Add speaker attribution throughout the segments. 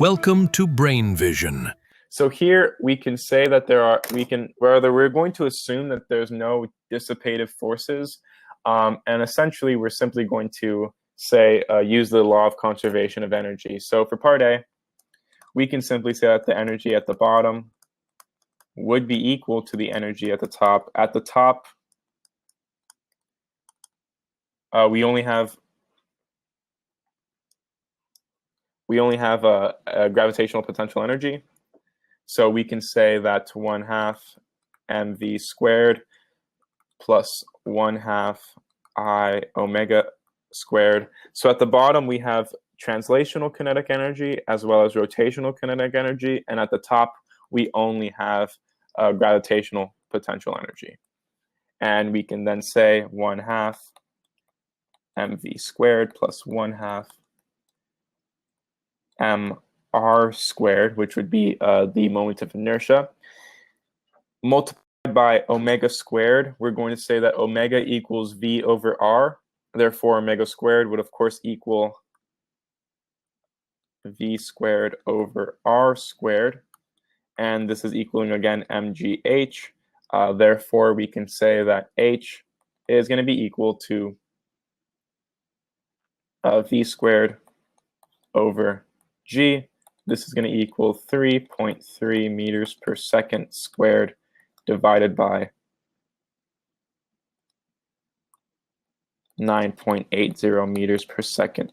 Speaker 1: Welcome to Brain Vision.
Speaker 2: So here we can say that we're going to assume that there's no dissipative forces, and essentially we're simply going to say use the law of conservation of energy. So for part A, we can simply say that the energy at the bottom would be equal to the energy at the top. At the top, we only have a gravitational potential energy. So we can say that 1/2 mv squared plus 1/2 I omega squared. So at the bottom, we have translational kinetic energy as well as rotational kinetic energy. And at the top, we only have gravitational potential energy. And we can then say 1/2 mv squared plus 1/2 mr squared, which would be the moment of inertia, multiplied by omega squared. We're going to say that omega equals v over r. Therefore, omega squared would, of course, equal v squared over r squared. And this is equaling, again, mgh. Therefore, we can say that h is going to be equal to v squared over g. This is going to equal 3.3 meters per second squared divided by 9.80 meters per second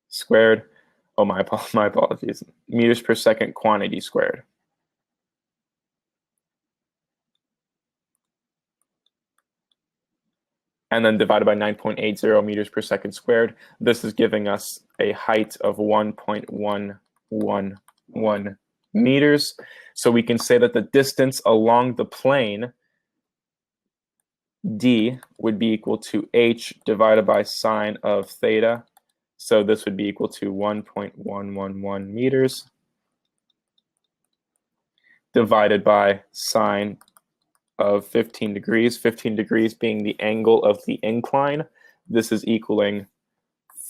Speaker 2: squared. Oh, my apologies. Meters per second quantity squared. And then divided by 9.80 meters per second squared. This is giving us a height of 1.111 meters. So we can say that the distance along the plane d would be equal to h divided by sine of theta. So this would be equal to 1.111 meters divided by sine of 15 degrees, 15 degrees being the angle of the incline. This is equaling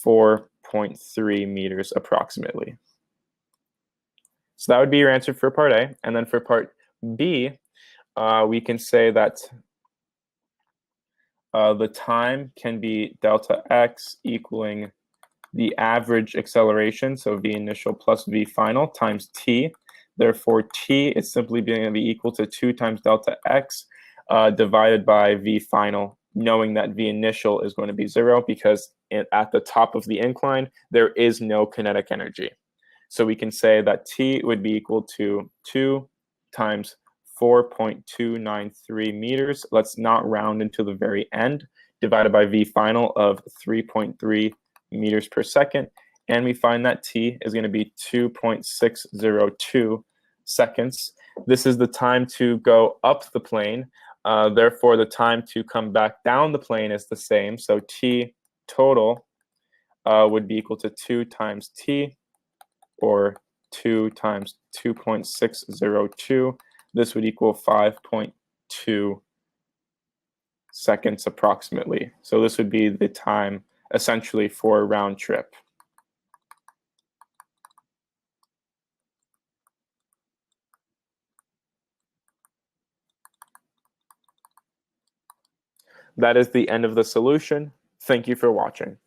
Speaker 2: 4.3 meters approximately. So that would be your answer for part A. And then for part B, we can say that the time can be delta x equaling the average acceleration, so v initial plus v final, times t. Therefore, t is simply going to be equal to 2 times delta x divided by v final, knowing that v initial is going to be 0 because at the top of the incline, there is no kinetic energy. So we can say that t would be equal to 2 times 4.293 meters. Let's not round until the very end, divided by v final of 3.3 meters per second. And we find that t is going to be 2.602 seconds. This is the time to go up the plane. Therefore, the time to come back down the plane is the same. So t total would be equal to 2 times t, or 2 times 2.602. This would equal 5.2 seconds approximately. So this would be the time essentially for a round trip. That is the end of the solution. Thank you for watching.